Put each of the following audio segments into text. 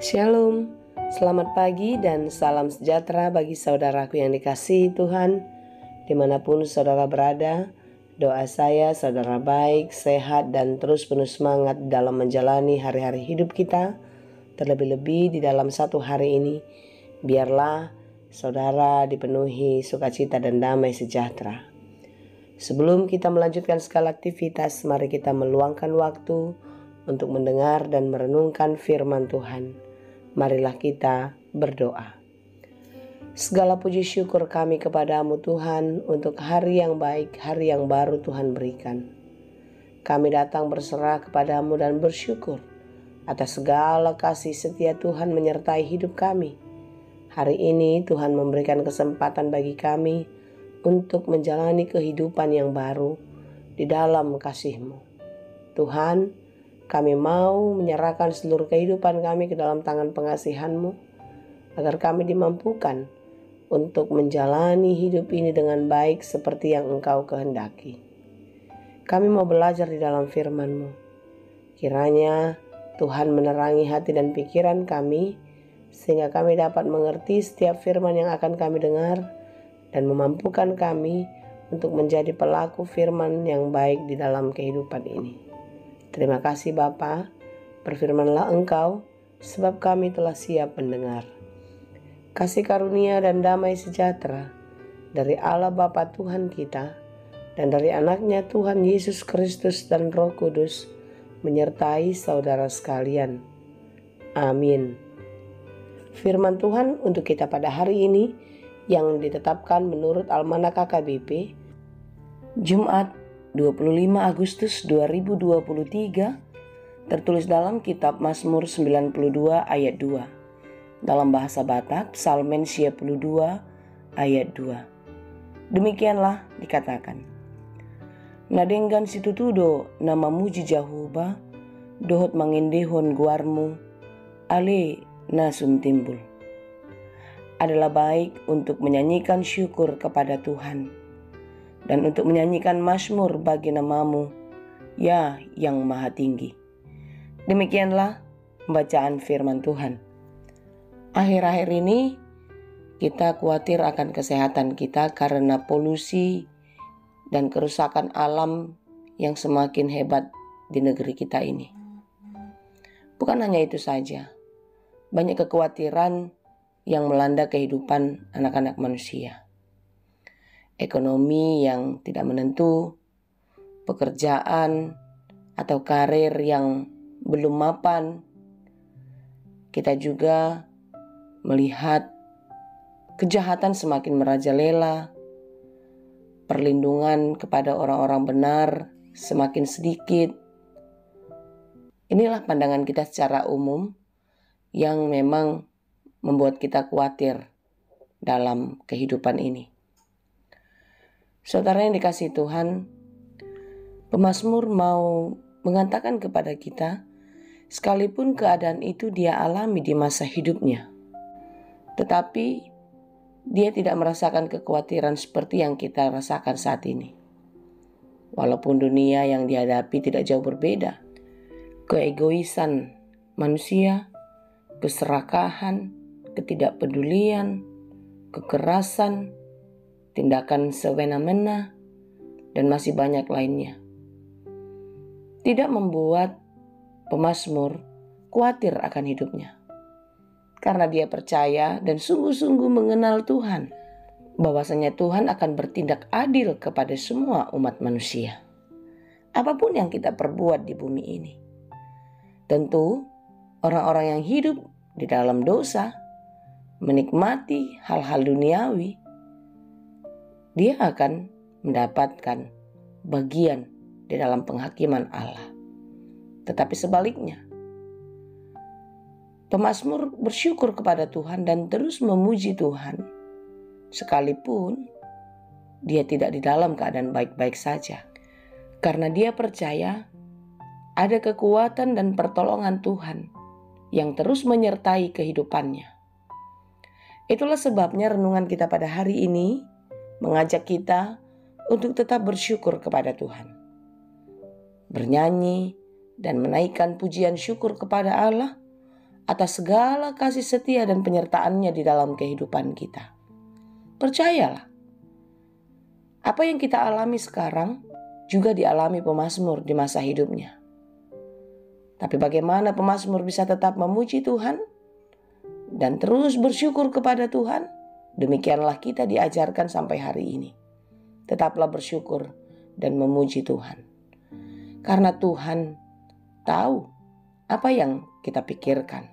Shalom, selamat pagi dan salam sejahtera bagi saudaraku yang dikasihi Tuhan. Dimanapun saudara berada, doa saya saudara baik, sehat dan terus penuh semangat dalam menjalani hari-hari hidup kita. Terlebih-lebih di dalam satu hari ini, biarlah saudara dipenuhi sukacita dan damai sejahtera. Sebelum kita melanjutkan segala aktivitas, mari kita meluangkan waktu untuk mendengar dan merenungkan firman Tuhan. Marilah kita berdoa. Segala puji syukur kami kepadamu Tuhan untuk hari yang baik, hari yang baru Tuhan berikan. Kami datang berserah kepadamu dan bersyukur atas segala kasih setia Tuhan menyertai hidup kami. Hari ini Tuhan memberikan kesempatan bagi kami untuk menjalani kehidupan yang baru di dalam kasih-Mu. Tuhan, kami mau menyerahkan seluruh kehidupan kami ke dalam tangan pengasihan-Mu, agar kami dimampukan untuk menjalani hidup ini dengan baik seperti yang Engkau kehendaki. Kami mau belajar di dalam firman-Mu. Kiranya Tuhan menerangi hati dan pikiran kami, sehingga kami dapat mengerti setiap firman yang akan kami dengar, dan memampukan kami untuk menjadi pelaku firman yang baik di dalam kehidupan ini. Terima kasih Bapa, berfirmanlah Engkau, sebab kami telah siap mendengar. Kasih karunia dan damai sejahtera dari Allah Bapa Tuhan kita, dan dari anaknya Tuhan Yesus Kristus dan Roh Kudus, menyertai saudara sekalian. Amin. Firman Tuhan untuk kita pada hari ini, yang ditetapkan menurut Almanak KKBP, Jumat 25 Agustus 2023, tertulis dalam kitab Mazmur 92 ayat 2, dalam bahasa Batak Psalmen 22 ayat 2. Demikianlah dikatakan, Nadenggan situtudo nama muji Jehovah, dohot mangindehon guarmu, ale nasun timbul. Adalah baik untuk menyanyikan syukur kepada Tuhan dan untuk menyanyikan mazmur bagi nama-Mu, ya yang maha tinggi. Demikianlah pembacaan firman Tuhan. Akhir-akhir ini kita khawatir akan kesehatan kita karena polusi dan kerusakan alam yang semakin hebat di negeri kita ini. Bukan hanya itu saja, banyak kekhawatiran yang melanda kehidupan anak-anak manusia. Ekonomi yang tidak menentu, pekerjaan atau karir yang belum mapan. Kita juga melihat kejahatan semakin merajalela, perlindungan kepada orang-orang benar semakin sedikit. Inilah pandangan kita secara umum yang memang membuat kita khawatir dalam kehidupan ini. Saudara yang dikasihi Tuhan, pemazmur mau mengatakan kepada kita, sekalipun keadaan itu dia alami di masa hidupnya, tetapi dia tidak merasakan kekhawatiran seperti yang kita rasakan saat ini. Walaupun dunia yang dihadapi tidak jauh berbeda, keegoisan manusia, keserakahan, ketidakpedulian, kekerasan, tindakan semena-mena, dan masih banyak lainnya, tidak membuat pemazmur khawatir akan hidupnya. Karena dia percaya dan sungguh-sungguh mengenal Tuhan, bahwasanya Tuhan akan bertindak adil kepada semua umat manusia. Apapun yang kita perbuat di bumi ini. Tentu, orang-orang yang hidup di dalam dosa, menikmati hal-hal duniawi, dia akan mendapatkan bagian di dalam penghakiman Allah. Tetapi sebaliknya, pemazmur bersyukur kepada Tuhan dan terus memuji Tuhan, sekalipun dia tidak di dalam keadaan baik-baik saja, karena dia percaya ada kekuatan dan pertolongan Tuhan yang terus menyertai kehidupannya. Itulah sebabnya renungan kita pada hari ini mengajak kita untuk tetap bersyukur kepada Tuhan. Bernyanyi dan menaikkan pujian syukur kepada Allah atas segala kasih setia dan penyertaan-Nya di dalam kehidupan kita. Percayalah, apa yang kita alami sekarang juga dialami pemazmur di masa hidupnya. Tapi bagaimana pemazmur bisa tetap memuji Tuhan dan terus bersyukur kepada Tuhan? Demikianlah kita diajarkan sampai hari ini. Tetaplah bersyukur dan memuji Tuhan. Karena Tuhan tahu apa yang kita pikirkan.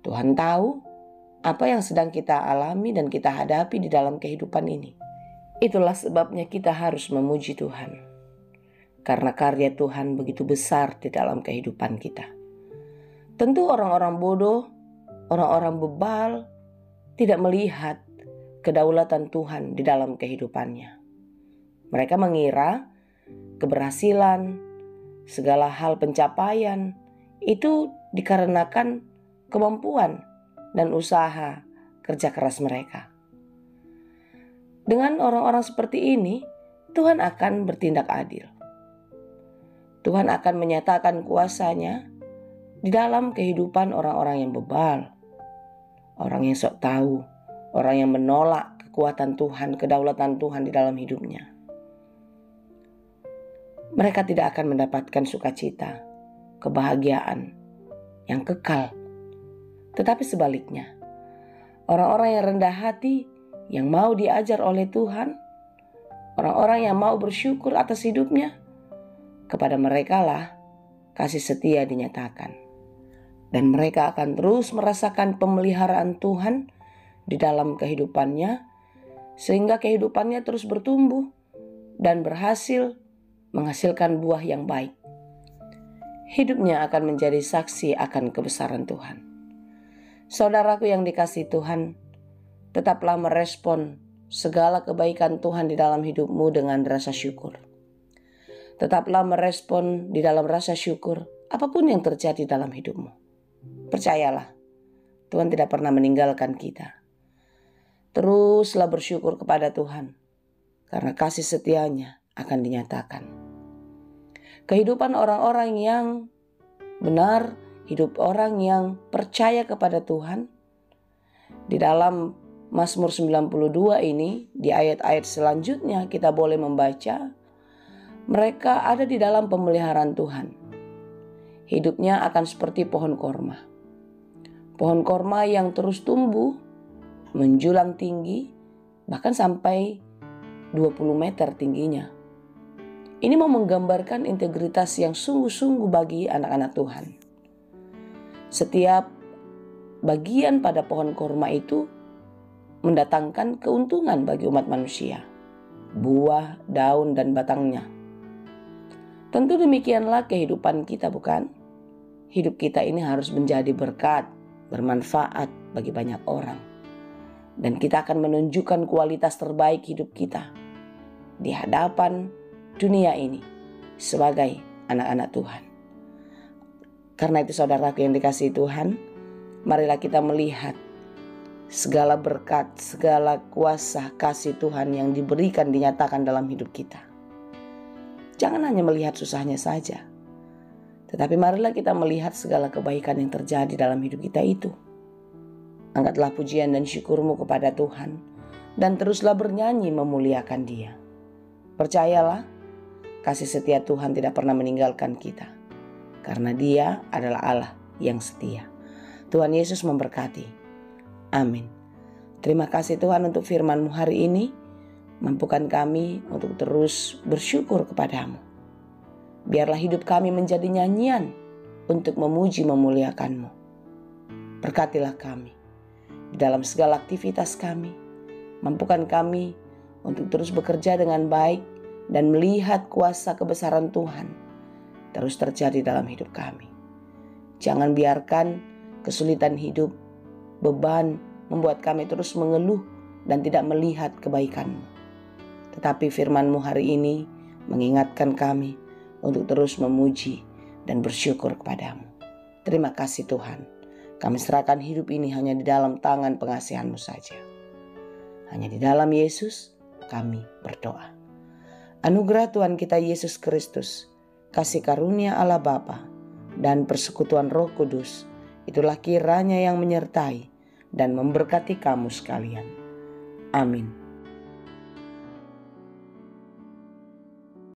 Tuhan tahu apa yang sedang kita alami dan kita hadapi di dalam kehidupan ini. Itulah sebabnya kita harus memuji Tuhan. Karena karya Tuhan begitu besar di dalam kehidupan kita. Tentu orang-orang bodoh, orang-orang bebal tidak melihat kedaulatan Tuhan di dalam kehidupannya. Mereka mengira keberhasilan, segala hal pencapaian itu dikarenakan kemampuan dan usaha kerja keras mereka. Dengan orang-orang seperti ini, Tuhan akan bertindak adil. Tuhan akan menyatakan kuasa-Nya di dalam kehidupan orang-orang yang bebal, orang yang sok tahu, orang yang menolak kekuatan Tuhan, kedaulatan Tuhan di dalam hidupnya. Mereka tidak akan mendapatkan sukacita, kebahagiaan yang kekal. Tetapi sebaliknya, orang-orang yang rendah hati, yang mau diajar oleh Tuhan, orang-orang yang mau bersyukur atas hidupnya, kepada mereka lah kasih setia dinyatakan. Dan mereka akan terus merasakan pemeliharaan Tuhan di dalam kehidupannya, sehingga kehidupannya terus bertumbuh dan berhasil menghasilkan buah yang baik. Hidupnya akan menjadi saksi akan kebesaran Tuhan. Saudaraku yang dikasihi Tuhan, tetaplah merespon segala kebaikan Tuhan di dalam hidupmu dengan rasa syukur. Tetaplah merespon di dalam rasa syukur apapun yang terjadi dalam hidupmu. Percayalah, Tuhan tidak pernah meninggalkan kita. Teruslah bersyukur kepada Tuhan, karena kasih setia-Nya akan dinyatakan. Kehidupan orang-orang yang benar, hidup orang yang percaya kepada Tuhan, di dalam Mazmur 92 ini, di ayat-ayat selanjutnya kita boleh membaca, mereka ada di dalam pemeliharaan Tuhan. Hidupnya akan seperti pohon korma. Pohon korma yang terus tumbuh, menjulang tinggi, bahkan sampai 20 meter tingginya. Ini mau menggambarkan integritas yang sungguh-sungguh bagi anak-anak Tuhan. Setiap bagian pada pohon korma itu mendatangkan keuntungan bagi umat manusia. Buah, daun, dan batangnya. Tentu demikianlah kehidupan kita, bukan? Hidup kita ini harus menjadi berkat, bermanfaat bagi banyak orang. Dan kita akan menunjukkan kualitas terbaik hidup kita di hadapan dunia ini sebagai anak-anak Tuhan. Karena itu saudaraku yang dikasihi Tuhan, marilah kita melihat segala berkat, segala kuasa kasih Tuhan yang diberikan dinyatakan dalam hidup kita. Jangan hanya melihat susahnya saja, tetapi marilah kita melihat segala kebaikan yang terjadi dalam hidup kita itu. Angkatlah pujian dan syukurmu kepada Tuhan, dan teruslah bernyanyi memuliakan Dia. Percayalah, kasih setia Tuhan tidak pernah meninggalkan kita, karena Dia adalah Allah yang setia. Tuhan Yesus memberkati. Amin. Terima kasih Tuhan untuk firman-Mu hari ini. Mampukan kami untuk terus bersyukur kepadamu. Biarlah hidup kami menjadi nyanyian untuk memuji memuliakan-Mu. Berkatilah kami di dalam segala aktivitas kami. Mampukan kami untuk terus bekerja dengan baik dan melihat kuasa kebesaran Tuhan terus terjadi dalam hidup kami. Jangan biarkan kesulitan hidup, beban membuat kami terus mengeluh dan tidak melihat kebaikan-Mu. Tetapi firman-Mu hari ini mengingatkan kami untuk terus memuji dan bersyukur kepadamu. Terima kasih Tuhan. Kami serahkan hidup ini hanya di dalam tangan pengasihan-Mu saja. Hanya di dalam Yesus kami berdoa. Anugerah Tuhan kita Yesus Kristus, kasih karunia Allah Bapa, dan persekutuan Roh Kudus itulah kiranya yang menyertai dan memberkati kamu sekalian. Amin.